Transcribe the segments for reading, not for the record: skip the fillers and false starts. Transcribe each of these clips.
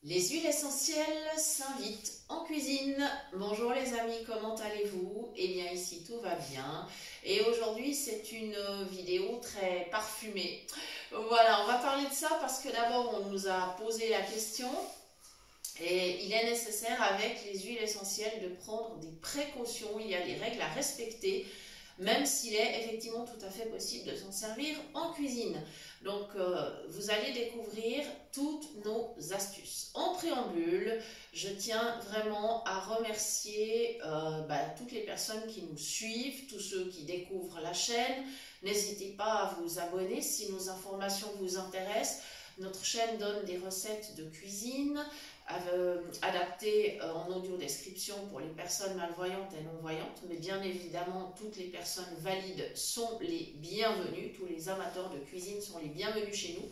Les huiles essentielles s'invitent en cuisine. Bonjour les amis, comment allez-vous? Eh bien ici tout va bien. Et aujourd'hui c'est une vidéo très parfumée. Voilà, on va parler de ça parce que d'abord on nous a posé la question. Et il est nécessaire avec les huiles essentielles de prendre des précautions. Il y a des règles à respecter, même s'il est effectivement tout à fait possible de s'en servir en cuisine. Donc vous allez découvrir toutes nos astuces. En préambule, je tiens vraiment à remercier toutes les personnes qui nous suivent, tous ceux qui découvrent la chaîne. N'hésitez pas à vous abonner si nos informations vous intéressent. Notre chaîne donne des recettes de cuisine adaptées en audio description pour les personnes malvoyantes et non-voyantes, mais bien évidemment toutes les personnes valides sont les bienvenues, tous les amateurs de cuisine sont les bienvenus chez nous.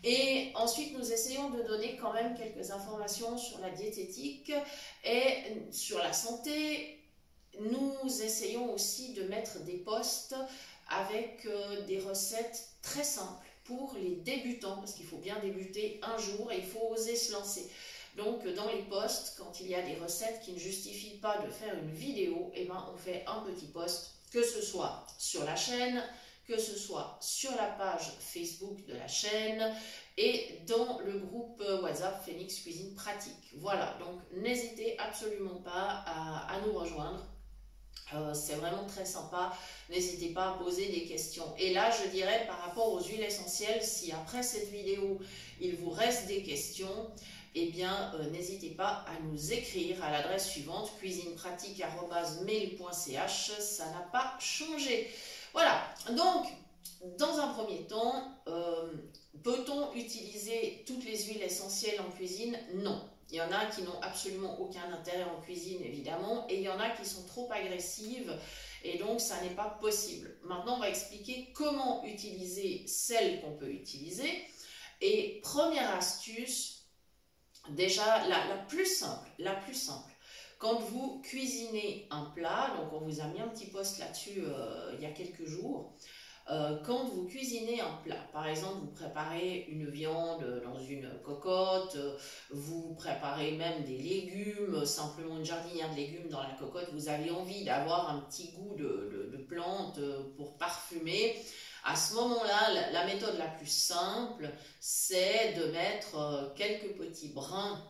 Et ensuite nous essayons de donner quand même quelques informations sur la diététique et sur la santé. Nous essayons aussi de mettre des posts avec des recettes très simples pour les débutants, parce qu'il faut bien débuter un jour et il faut oser se lancer. Donc dans les posts, quand il y a des recettes qui ne justifient pas de faire une vidéo, eh ben, on fait un petit post, que ce soit sur la chaîne, que ce soit sur la page Facebook de la chaîne et dans le groupe WhatsApp Phoenix Cuisine Pratique. Voilà, donc n'hésitez absolument pas à nous rejoindre. C'est vraiment très sympa, n'hésitez pas à poser des questions. Et là, je dirais par rapport aux huiles essentielles, si après cette vidéo, il vous reste des questions, eh bien, n'hésitez pas à nous écrire à l'adresse suivante, cuisinepratique@mail.ch, ça n'a pas changé. Voilà, donc, dans un premier temps, peut-on utiliser toutes les huiles essentielles en cuisine? Non. Il y en a qui n'ont absolument aucun intérêt en cuisine, évidemment, et il y en a qui sont trop agressives, et donc ça n'est pas possible. Maintenant, on va expliquer comment utiliser celles qu'on peut utiliser. Et première astuce, déjà la plus simple, quand vous cuisinez un plat, donc on vous a mis un petit post là-dessus il y a quelques jours, quand vous cuisinez un plat, par exemple vous préparez une viande dans une cocotte, vous préparez même des légumes, simplement une jardinière de légumes dans la cocotte, vous avez envie d'avoir un petit goût de plante pour parfumer. À ce moment-là, la méthode la plus simple, c'est de mettre quelques petits brins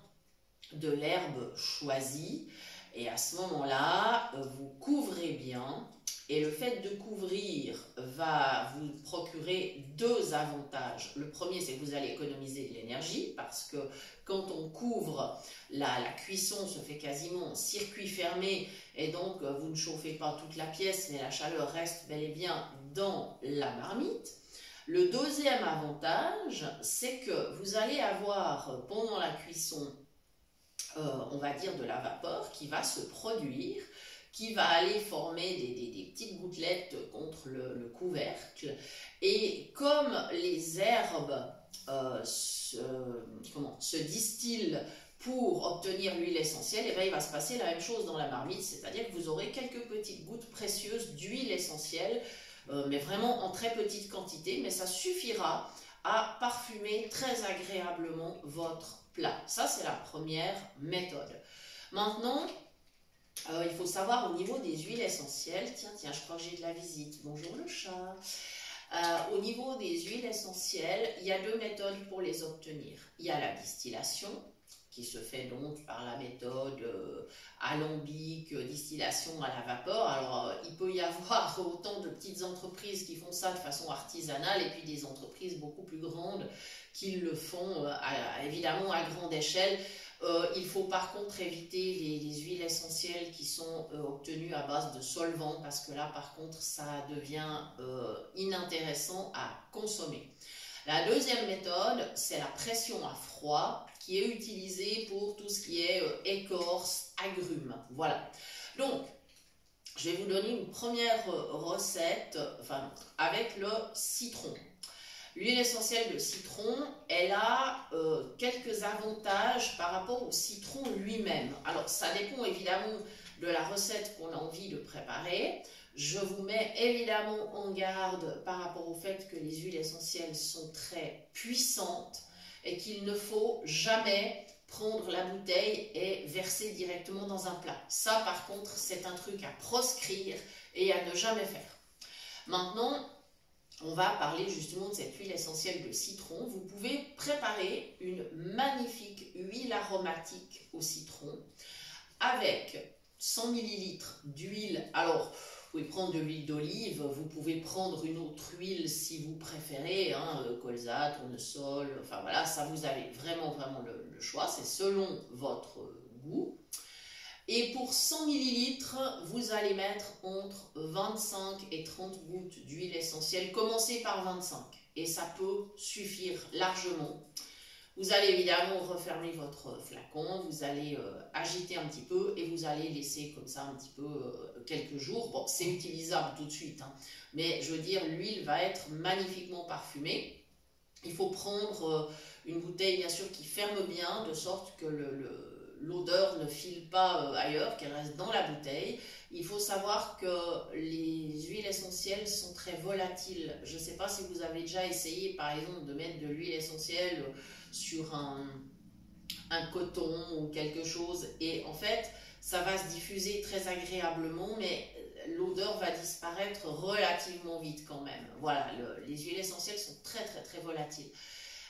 de l'herbe choisie. Et à ce moment-là, vous couvrez bien. Et le fait de couvrir va vous procurer deux avantages. Le premier, c'est que vous allez économiser de l'énergie parce que quand on couvre, la cuisson se fait quasiment en circuit fermé et donc vous ne chauffez pas toute la pièce, mais la chaleur reste bel et bien dans la marmite. Le deuxième avantage, c'est que vous allez avoir pendant la cuisson, on va dire de la vapeur qui va se produire, qui va aller former des petites gouttelettes contre le couvercle. Et comme les herbes se distillent pour obtenir l'huile essentielle, et bien il va se passer la même chose dans la marmite, c'est-à-dire que vous aurez quelques petites gouttes précieuses d'huile essentielle, mais vraiment en très petite quantité, mais ça suffira à parfumer très agréablement votre plat. Ça, c'est la première méthode. Maintenant, il faut savoir au niveau des huiles essentielles, tiens, je crois que j'ai de la visite, bonjour le chat. Au niveau des huiles essentielles, il y a deux méthodes pour les obtenir. Il y a la distillation, qui se fait donc par la méthode alambique, distillation à la vapeur. Alors, il peut y avoir autant de petites entreprises qui font ça de façon artisanale et puis des entreprises beaucoup plus grandes qui le font évidemment à grande échelle. Il faut par contre éviter les huiles essentielles qui sont obtenues à base de solvants parce que là par contre ça devient inintéressant à consommer. La deuxième méthode, c'est la pression à froid qui est utilisée pour tout ce qui est écorce, agrumes. Voilà. Donc, je vais vous donner une première recette avec le citron. L'huile essentielle de citron, elle a quelques avantages par rapport au citron lui-même. Alors, ça dépend évidemment de la recette qu'on a envie de préparer. Je vous mets évidemment en garde par rapport au fait que les huiles essentielles sont très puissantes et qu'il ne faut jamais prendre la bouteille et verser directement dans un plat. Ça, par contre, c'est un truc à proscrire et à ne jamais faire. Maintenant, on va parler justement de cette huile essentielle de citron. Vous pouvez préparer une magnifique huile aromatique au citron avec 100 ml d'huile. Alors, vous pouvez prendre de l'huile d'olive, vous pouvez prendre une autre huile si vous préférez, colza, tournesol, enfin voilà, ça vous avez vraiment le choix, c'est selon votre goût. Et pour 100 ml, vous allez mettre entre 25 et 30 gouttes d'huile essentielle. Commencez par 25 et ça peut suffire largement. Vous allez évidemment refermer votre flacon, vous allez agiter un petit peu et vous allez laisser comme ça un petit peu quelques jours. Bon, c'est utilisable tout de suite, mais je veux dire, l'huile va être magnifiquement parfumée. Il faut prendre une bouteille bien sûr qui ferme bien, de sorte que l'odeur ne file pas ailleurs, qu'elle reste dans la bouteille. Il faut savoir que les huiles essentielles sont très volatiles. Je ne sais pas si vous avez déjà essayé par exemple de mettre de l'huile essentielle sur un coton ou quelque chose et en fait ça va se diffuser très agréablement mais l'odeur va disparaître relativement vite quand même. Voilà, les huiles essentielles sont très volatiles.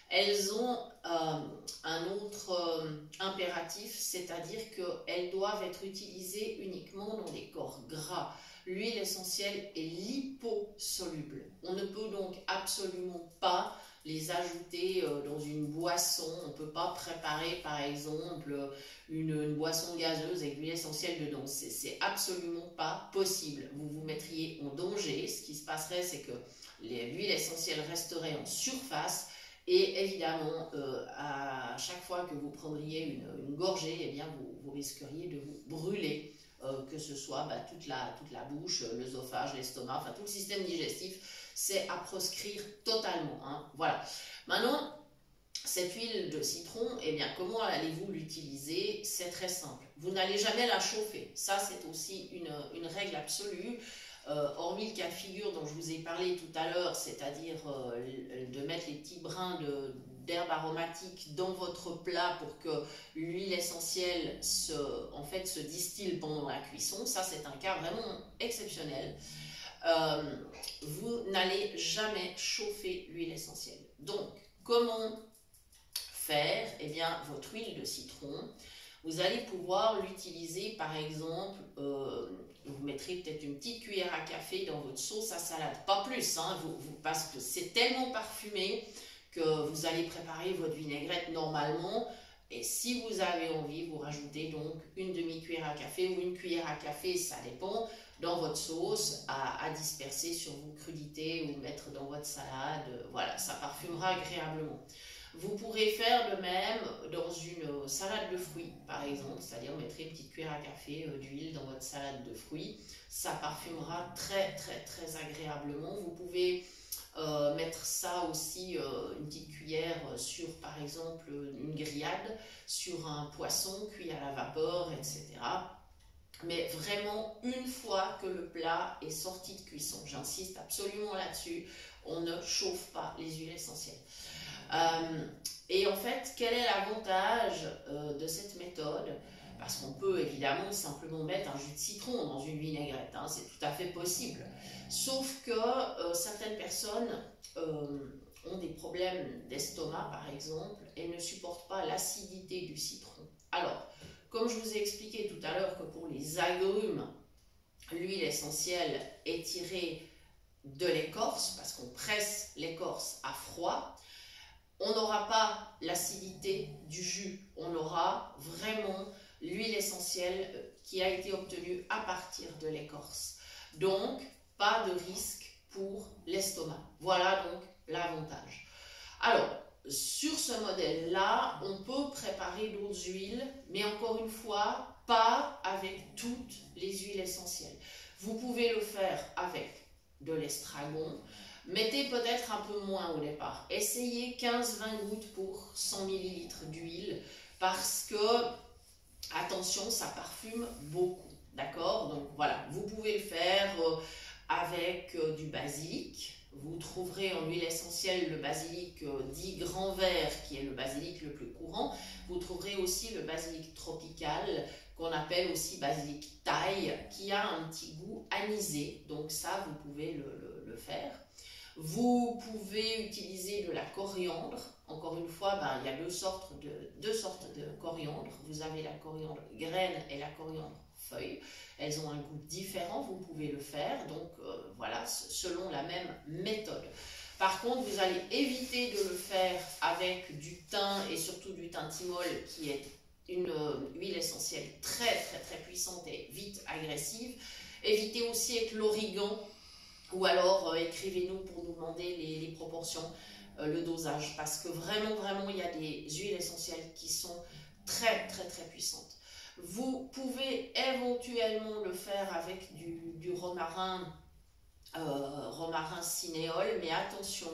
Elles ont un autre impératif, c'est-à-dire qu'elles doivent être utilisées uniquement dans des corps gras. L'huile essentielle est liposoluble. On ne peut donc absolument pas les ajouter dans une boisson. On ne peut pas préparer par exemple une boisson gazeuse avec de l'huile essentielle dedans. C'est absolument pas possible. Vous vous mettriez en danger. Ce qui se passerait, c'est que l'huile essentielle resterait en surface. Et évidemment, à chaque fois que vous prendriez une gorgée, eh bien, vous risqueriez de vous brûler, que ce soit toute la bouche, l'œsophage, l'estomac, enfin tout le système digestif, c'est à proscrire totalement. Voilà. Maintenant, cette huile de citron, eh bien, comment allez-vous l'utiliser? C'est très simple. Vous n'allez jamais la chauffer. Ça, c'est aussi une règle absolue. Hormis le cas de figure dont je vous ai parlé tout à l'heure, c'est-à-dire de mettre les petits brins d'herbes aromatiques dans votre plat pour que l'huile essentielle se distille pendant la cuisson, ça c'est un cas vraiment exceptionnel. Vous n'allez jamais chauffer l'huile essentielle. Donc, comment faire? Eh bien, votre huile de citron, vous allez pouvoir l'utiliser par exemple, vous mettrez peut-être une petite cuillère à café dans votre sauce à salade, pas plus, parce que c'est tellement parfumé que vous allez préparer votre vinaigrette normalement. Et si vous avez envie, vous rajoutez donc une demi-cuillère à café ou une cuillère à café, ça dépend, dans votre sauce à disperser sur vos crudités ou mettre dans votre salade. Voilà, ça parfumera agréablement. Vous pourrez faire le même dans une salade de fruits, par exemple, c'est-à-dire vous mettrez une petite cuillère à café d'huile dans votre salade de fruits. Ça parfumera très agréablement. Vous pouvez mettre ça aussi, une petite cuillère sur, par exemple, une grillade, sur un poisson cuit à la vapeur, etc. Mais vraiment, une fois que le plat est sorti de cuisson, j'insiste absolument là-dessus, on ne chauffe pas les huiles essentielles. Et en fait, quel est l'avantage de cette méthode? Parce qu'on peut évidemment simplement mettre un jus de citron dans une vinaigrette, c'est tout à fait possible. Sauf que certaines personnes ont des problèmes d'estomac par exemple et ne supportent pas l'acidité du citron. Alors, comme je vous ai expliqué tout à l'heure que pour les agrumes, l'huile essentielle est tirée de l'écorce parce qu'on presse l'écorce à froid. On n'aura pas l'acidité du jus, on aura vraiment l'huile essentielle qui a été obtenue à partir de l'écorce. Donc, pas de risque pour l'estomac. Voilà donc l'avantage. Alors, sur ce modèle-là, on peut préparer d'autres huiles, mais encore une fois, pas avec toutes les huiles essentielles. Vous pouvez le faire avec de l'estragon. Mettez peut-être un peu moins au départ. Essayez 15-20 gouttes pour 100 ml d'huile parce que, attention, ça parfume beaucoup. D'accord? Donc voilà, vous pouvez le faire avec du basilic. vous trouverez en huile essentielle le basilic dit grand vert, qui est le basilic le plus courant. Vous trouverez aussi le basilic tropical, qu'on appelle aussi basilic thaï, qui a un petit goût anisé. Donc ça, vous pouvez le faire. Vous pouvez utiliser de la coriandre. Encore une fois, il y a deux sortes de coriandre. Vous avez la coriandre graine et la coriandre feuille. Elles ont un goût différent, vous pouvez le faire. Donc voilà, selon la même méthode. Par contre, vous allez éviter de le faire avec du thym et surtout du thym thymol, qui est une huile essentielle très puissante et vite agressive. Évitez aussi avec l'origan. Ou alors écrivez-nous pour nous demander les proportions, le dosage, parce que vraiment il y a des huiles essentielles qui sont très puissantes. Vous pouvez éventuellement le faire avec du romarin, romarin cinéole, mais attention,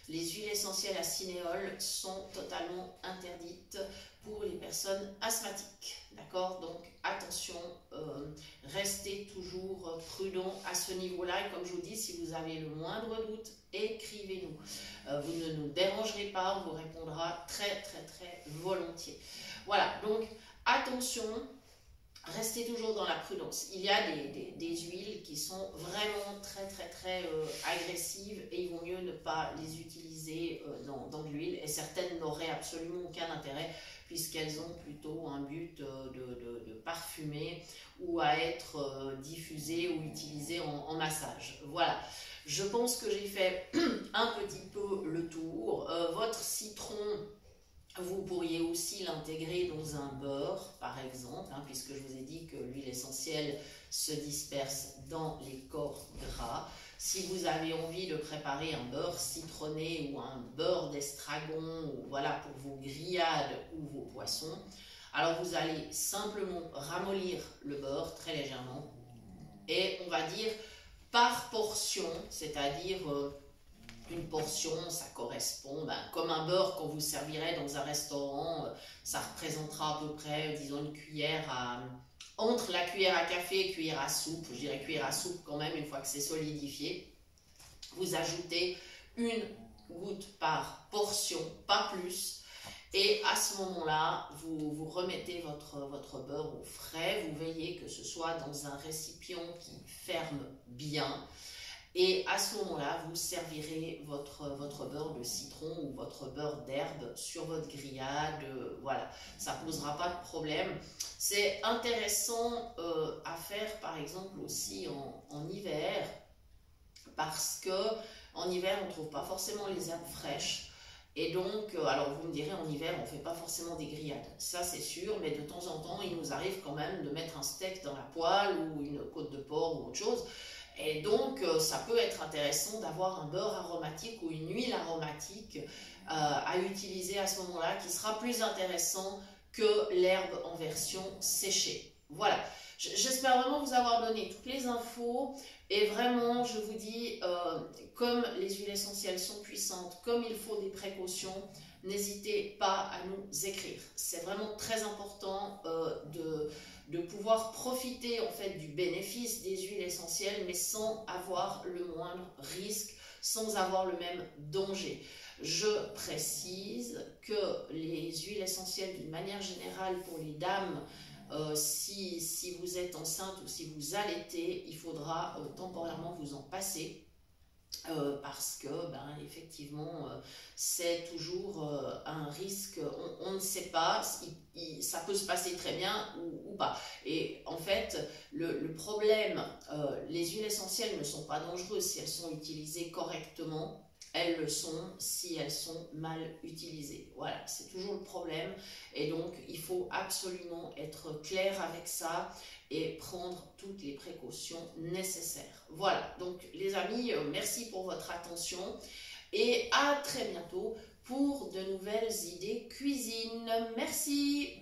les huiles essentielles à cinéole sont totalement interdites pour les personnes asthmatiques. D'accord? Donc attention, restez toujours prudent à ce niveau-là. Et comme je vous dis, si vous avez le moindre doute, écrivez-nous. Vous ne nous dérangerez pas, on vous répondra très volontiers. Voilà, donc attention. Restez toujours dans la prudence. Il y a des huiles qui sont vraiment très agressives et il vaut mieux ne pas les utiliser dans de l'huile. Et certaines n'auraient absolument aucun intérêt puisqu'elles ont plutôt un but de parfumer ou à être diffusées ou utilisées en massage. Voilà. Je pense que j'ai fait un petit peu le tour. Votre citron, vous pourriez aussi l'intégrer dans un beurre, par exemple, puisque je vous ai dit que l'huile essentielle se disperse dans les corps gras. Si vous avez envie de préparer un beurre citronné ou un beurre d'estragon, voilà, pour vos grillades ou vos poissons, alors vous allez simplement ramollir le beurre très légèrement et on va dire par portion, c'est-à-dire une portion, ça correspond, comme un beurre qu'on vous servirait dans un restaurant, ça représentera à peu près, disons, une cuillère entre la cuillère à café et cuillère à soupe, je dirais cuillère à soupe quand même, une fois que c'est solidifié. Vous ajoutez une goutte par portion, pas plus, et à ce moment-là, vous remettez votre beurre au frais, vous veillez que ce soit dans un récipient qui ferme bien. Et à ce moment-là, vous servirez votre beurre de citron ou votre beurre d'herbe sur votre grillade. Voilà, ça ne posera pas de problème. C'est intéressant à faire par exemple aussi en hiver parce qu'en hiver, on ne trouve pas forcément les herbes fraîches. Et donc, alors vous me direz, en hiver, on ne fait pas forcément des grillades. Ça, c'est sûr, mais de temps en temps, il nous arrive quand même de mettre un steak dans la poêle ou une côte de porc ou autre chose. Et donc, ça peut être intéressant d'avoir un beurre aromatique ou une huile aromatique à utiliser à ce moment-là, qui sera plus intéressant que l'herbe en version séchée. Voilà, j'espère vraiment vous avoir donné toutes les infos. Et vraiment, je vous dis, comme les huiles essentielles sont puissantes, comme il faut des précautions, n'hésitez pas à nous écrire. C'est vraiment très important de pouvoir profiter en fait du bénéfice des huiles essentielles, mais sans avoir le moindre risque, sans avoir le même danger. Je précise que les huiles essentielles, d'une manière générale, pour les dames, si vous êtes enceinte ou si vous allaitez, il faudra temporairement vous en passer. Parce que effectivement c'est toujours un risque, on ne sait pas, ça peut se passer très bien ou pas. Et en fait le problème, les huiles essentielles ne sont pas dangereuses si elles sont utilisées correctement. Elles le sont si elles sont mal utilisées. Voilà, c'est toujours le problème. Et donc, il faut absolument être clair avec ça et prendre toutes les précautions nécessaires. Voilà, donc les amis, merci pour votre attention et à très bientôt pour de nouvelles idées cuisine. Merci.